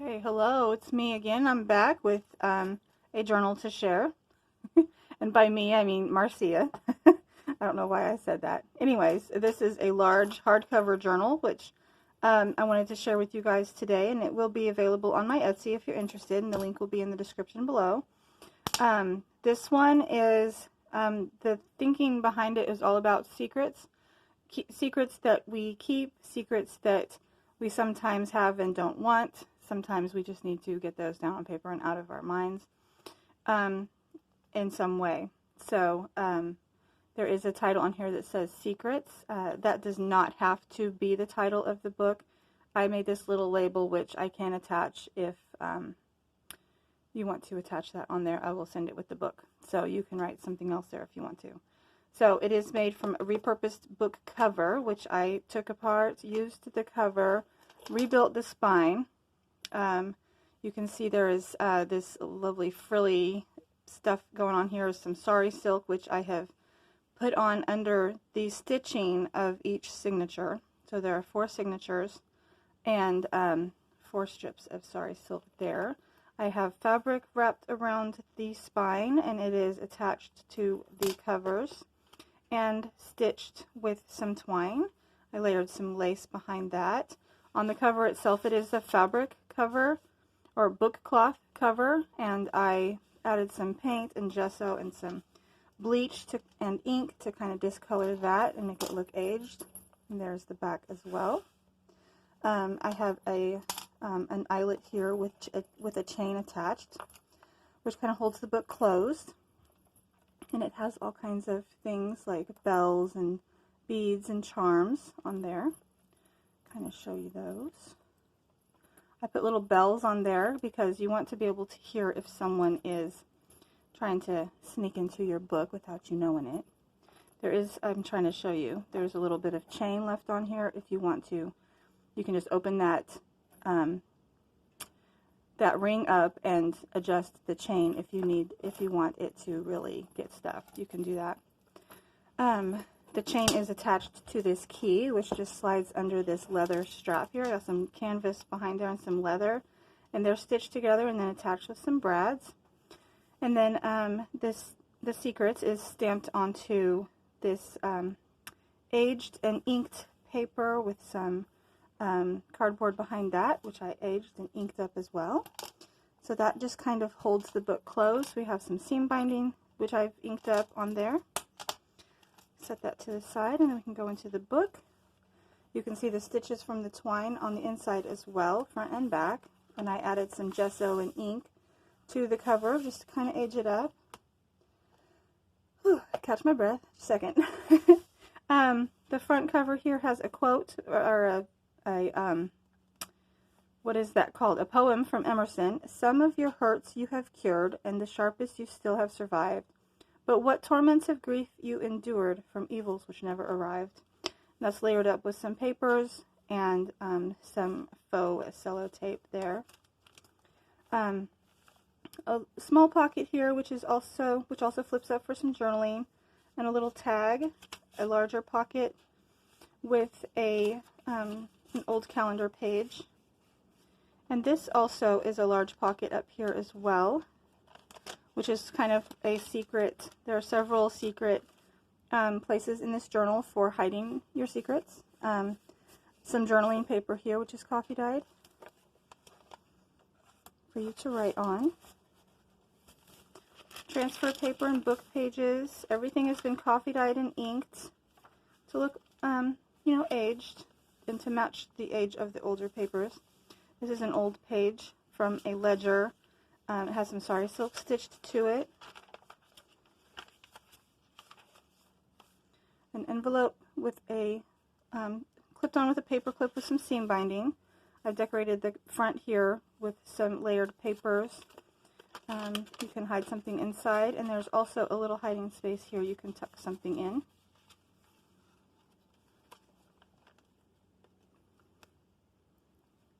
Okay, hello, it's me again. I'm back with a journal to share. And by me, I mean Marcia. I don't know why I said that. Anyways, this is a large hardcover journal, which I wanted to share with you guys today, and it will be available on my Etsy if you're interested, and the link will be in the description below. This one is, the thinking behind it is all about secrets. Secrets that we keep, secrets that we sometimes have and don't want. Sometimes we just need to get those down on paper and out of our minds in some way. So there is a title on here that says Secrets. That does not have to be the title of the book. I made this little label, which I can attach if you want to attach that on there. I will send it with the book. So you can write something else there if you want to. So it is made from a repurposed book cover, which I took apart, used the cover, rebuilt the spine. You can see there is this lovely frilly stuff going on here, some sari silk, which I have put on under the stitching of each signature. So there are 4 signatures and 4 strips of sari silk there. I have fabric wrapped around the spine, and it is attached to the covers and stitched with some twine. I layered some lace behind that. On the cover itself, it is a fabric cover or book cloth cover, and I added some paint and gesso and some bleach and ink to kind of discolor that and make it look aged. And there's the back as well. I have an eyelet here with a chain attached, which kind of holds the book closed. And it has all kinds of things like bells and beads and charms on there. Kind of show you those. I put little bells on there because you want to be able to hear if someone is trying to sneak into your book without you knowing it. There is, I'm trying to show you, there's a little bit of chain left on here. If you want to, you can just open that that ring up and adjust the chain if you want it to really get stuck. You can do that. The chain is attached to this key, which just slides under this leather strap here. I got some canvas behind there and some leather, and they're stitched together and then attached with some brads. And then the Secrets is stamped onto this aged and inked paper with some cardboard behind that, which I aged and inked up as well. So that just kind of holds the book closed. We have some seam binding, which I've inked up on there. Set that to the side, and then we can go into the book. You can see the stitches from the twine on the inside as well, front and back. And I added some gesso and ink to the cover just to kind of age it up. Whew, catch my breath. Second. The front cover here has a quote or what is that called? A poem from Emerson. Some of your hurts you have cured, and the sharpest you still have survived. But what torments of grief you endured from evils which never arrived. And that's layered up with some papers and some faux cello tape there. A small pocket here, which also flips up for some journaling, and a little tag. A larger pocket with an old calendar page. And this also is a large pocket up here as well, which is kind of a secret. There are several secret places in this journal for hiding your secrets. Some journaling paper here, which is coffee dyed, for you to write on. Transfer paper and book pages. Everything has been coffee dyed and inked to look, aged and to match the age of the older papers. This is an old page from a ledger. It has some sari silk stitched to it. An envelope with a clipped on with a paper clip with some seam binding. I've decorated the front here with some layered papers. You can hide something inside, and there's also a little hiding space here you can tuck something in.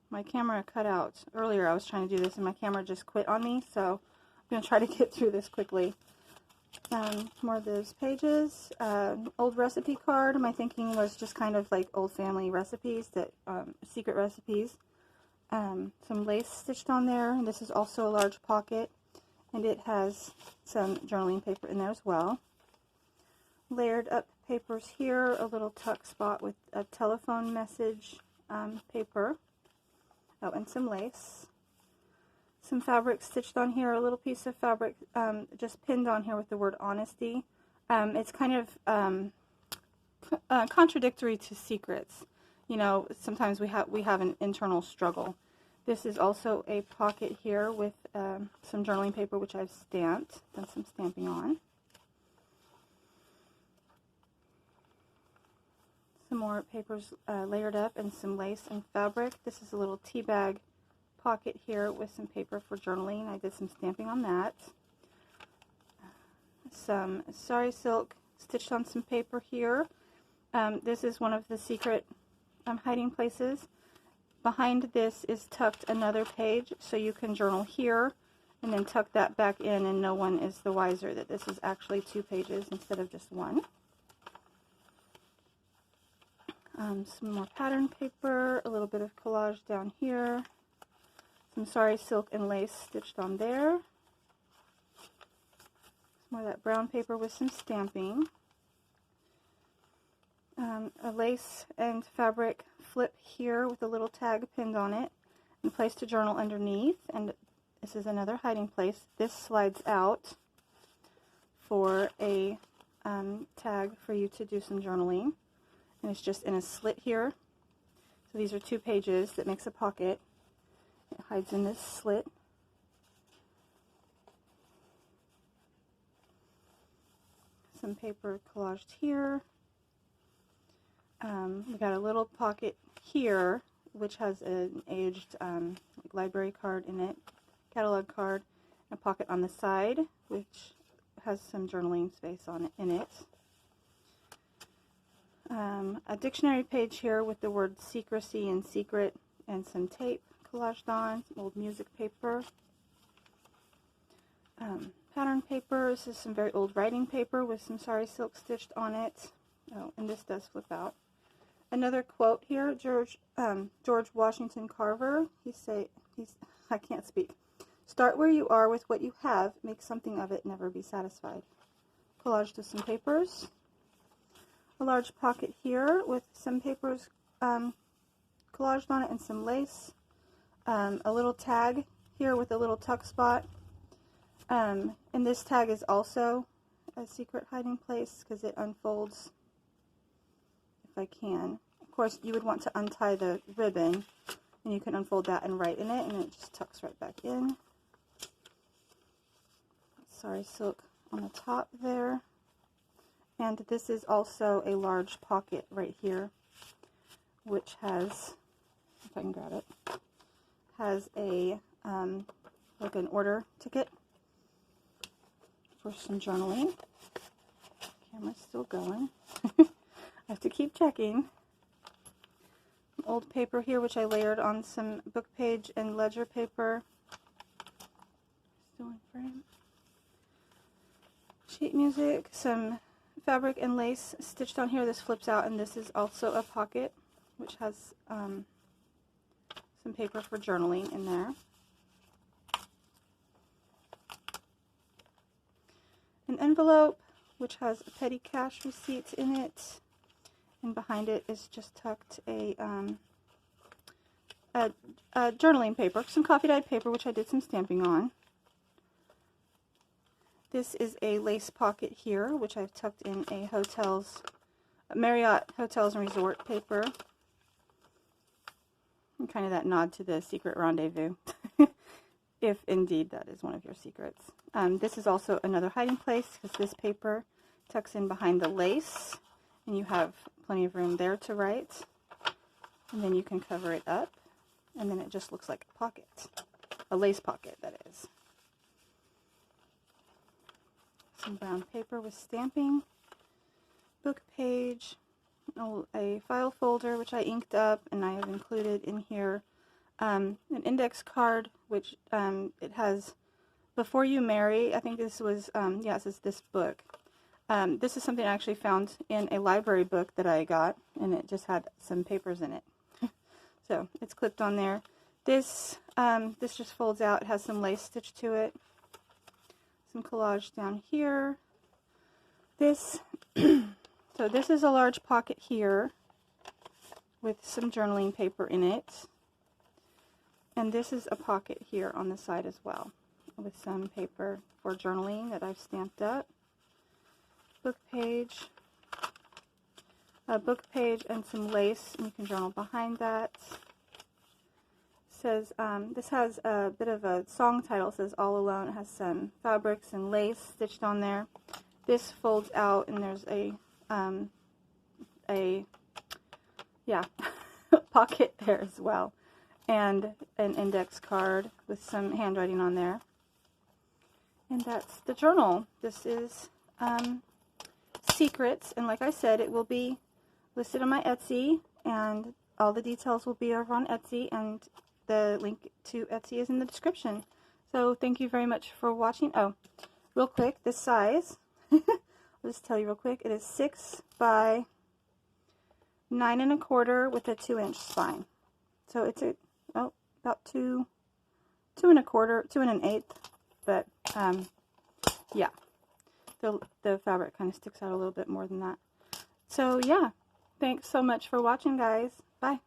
My camera cut out earlier. I was trying to do this and my camera just quit on me, so I'm going to try to get through this quickly. More of those pages. Old recipe card. My thinking was just kind of like old family recipes, that secret recipes some lace stitched on there. This is also a large pocket, and it has some journaling paper in there as well. Layered up papers here, a little tuck spot with a telephone message paper. Oh, and some lace. Some fabric stitched on here, a little piece of fabric just pinned on here with the word honesty. It's kind of contradictory to secrets. You know, sometimes we have an internal struggle. This is also a pocket here with some journaling paper, which I've stamped, done some stamping on. Some more papers layered up and some lace and fabric. This is a little tea bag pocket here with some paper for journaling. I did some stamping on that. Some sari silk stitched on some paper here. This is one of the secret hiding places. Behind this is tucked another page, so you can journal here and then tuck that back in, and no one is the wiser that this is actually 2 pages instead of just 1. Some more pattern paper, a little bit of collage down here, some sari silk and lace stitched on there, some more of that brown paper with some stamping, a lace and fabric flip here with a little tag pinned on it, and place to journal underneath, and this is another hiding place. This slides out for a tag for you to do some journaling. And it's just in a slit here. So these are 2 pages that makes a pocket. It hides in this slit. Some paper collaged here. We got a little pocket here, which has an aged library card in it, catalog card, a pocket on the side, which has some journaling space on it in it. A dictionary page here with the word secrecy and secret and some tape collaged on, some old music paper. Pattern paper, this is some very old writing paper with some sari silk stitched on it. Oh, and this does flip out. Another quote here, George Washington Carver. I can't speak. Start where you are with what you have, make something of it, never be satisfied. Collaged with some papers. A large pocket here with some papers collaged on it and some lace. A little tag here with a little tuck spot. And this tag is also a secret hiding place because it unfolds if I can. Of course, you would want to untie the ribbon, and you can unfold that and write in it, and it just tucks right back in. Sari silk on the top there. And this is also a large pocket right here, which has, if I can grab it, has a, like an order ticket for some journaling. Camera's still going. I have to keep checking. Old paper here, which I layered on some book page and ledger paper. Still in frame. Sheet music, some fabric and lace stitched on here. This flips out, and this is also a pocket, which has some paper for journaling in there. An envelope, which has a petty cash receipt in it, and behind it is just tucked a journaling paper, some coffee dyed paper, which I did some stamping on. This is a lace pocket here, which I've tucked in a Marriott Hotels and Resort paper. And kind of that nod to the secret rendezvous, if indeed that is one of your secrets. This is also another hiding place because this paper tucks in behind the lace, and you have plenty of room there to write. And then you can cover it up, and then it just looks like a pocket, a lace pocket, that is. Some brown paper with stamping, book page, a file folder which I inked up, and I have included in here an index card which it has Before You Marry. I think this was, yeah, it says this book. This is something I actually found in a library book that I got, and it just had some papers in it. So it's clipped on there. This this just folds out. It has some lace stitched to it. Some collage down here. This, so this is a large pocket here with some journaling paper in it. And this is a pocket here on the side as well with some paper for journaling that I've stamped up. Book page. A book page and some lace, and you can journal behind that. Says this has a bit of a song title. It says All Alone. It has some fabrics and lace stitched on there. This folds out, and there's a pocket there as well, and an index card with some handwriting on there. And that's the journal. This is Secrets, and like I said, it will be listed on my Etsy, and all the details will be over on Etsy, and the link to Etsy is in the description. So thank you very much for watching. Oh, real quick, this size, I'll just tell you real quick, it is 6 by 9 1/4 with a 2-inch spine. So it's about 2 1/4, 2 1/8, but yeah, the fabric kind of sticks out a little bit more than that. So yeah, thanks so much for watching, guys. Bye.